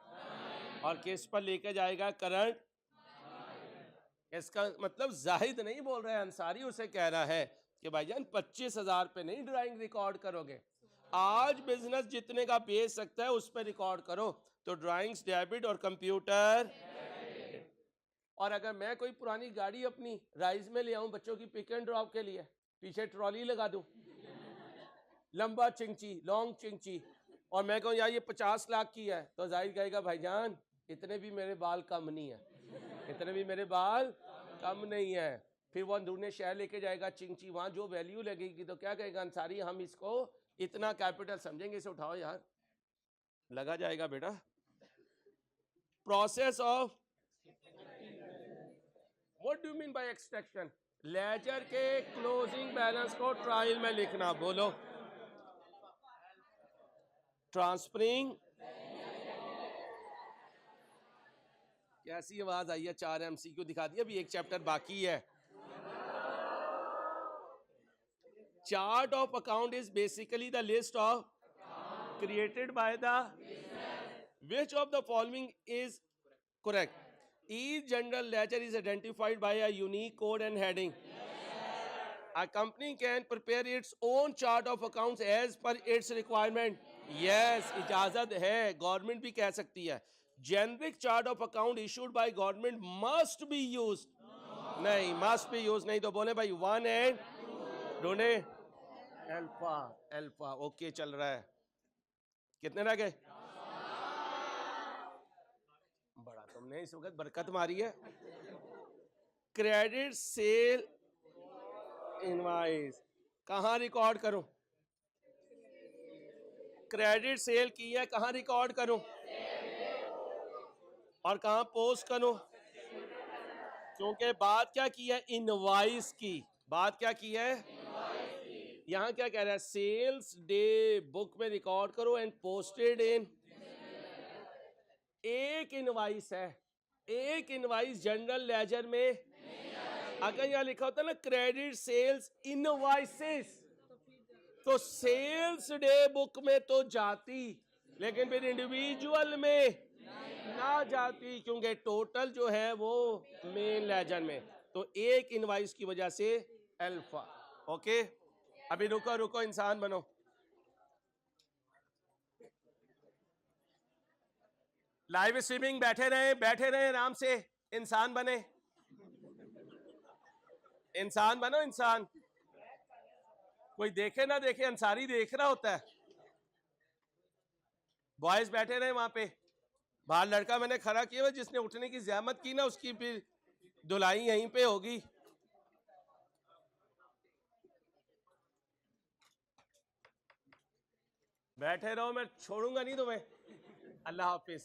और किस पर लेके जाएगा? करंट। इसका मतलब जाहिद नहीं बोल रहा है, अंसारी उसे कह रहा है कि भाईजान 25,000 पे नहीं ड्राइंग रिकॉर्ड करोगे, आज बिजनेस जितने का बेच सकता है उस पर रिकॉर्ड करो। तो ड्राइंग्स डेबिट और कंप्यूटर। और अगर मैं कोई पुरानी गाड़ी अपनी राइज में ले आऊं बच्चों की पिक एंड ड्रॉप के लिए, पीछे ट्रॉली लगा दूं, लंबा चिंची, लॉन्ग चिंची, और मैं कहूं यार ये 50 लाख की है, तो जाहिर कहेगा भाईजान इतने भी मेरे बाल कम नहीं है, इतने भी मेरे बाल कम नहीं है। फिर वो अंदरूनी शहर लेके जाएगा चिंची, वहां जो वैल्यू लगेगी तो क्या कहेगा अंसारी, हम इसको इतना कैपिटल समझेंगे, इसे उठाओ यार, लगा जाएगा बेटा। Process of, what do mean by extraction? Ledger के क्लोजिंग बैलेंस को ट्रायल में लिखना, बोलो। ट्रांसफरिंग, कैसी आवाज आई है? 4 MCQ दिखा दिया, अभी एक चैप्टर बाकी है। Chart of account is basically the list of created by the, which of the following is correct? Each general ledger is identified by a unique code and heading. A company can prepare its own chart of accounts as per its requirement. Yes, इजाजत है, गवर्नमेंट भी कह सकती है। Generic chart of account issued by government must be used. नहीं, must be used नहीं, तो बोले भाई 1 and ढूंढे अल्फा, अल्फा ओके चल रहा है। कितने रह गए? बड़ा तुमने इस वक्त बरकत मारी है। क्रेडिट सेल इनवाइस कहां रिकॉर्ड करूं? क्रेडिट सेल की है, कहां रिकॉर्ड करूं और कहां पोस्ट करूं? क्योंकि बात क्या की है? इनवाइस की बात क्या की है? यहां क्या कह रहा है? सेल्स डे बुक में रिकॉर्ड करो एंड पोस्टेड इन। एक इनवाइस है, एक इनवाइस जनरल लेजर में, अगर यहां लिखा होता ना क्रेडिट सेल्स इनवाइसेस, तो सेल्स डे बुक में तो जाती, लेकिन फिर इंडिविजुअल में ना जाती, क्योंकि टोटल जो है वो मेन लेजर में। तो एक इनवाइस की वजह से अल्फा। ओके, अभी रुको रुको, इंसान बनो। लाइव स्ट्रीमिंग बैठे रहे आराम से, इंसान बने, इंसान बनो, इंसान। कोई देखे ना देखे, अंसारी देख रहा होता है। बॉयज बैठे रहे वहां पे, बाहर लड़का मैंने खड़ा किया हुआ, जिसने उठने की जहमत की ना उसकी फिर धुलाई यहीं पे होगी। बैठे रहो, मैं छोड़ूंगा नहीं तुम्हें। अल्लाह हाफिज।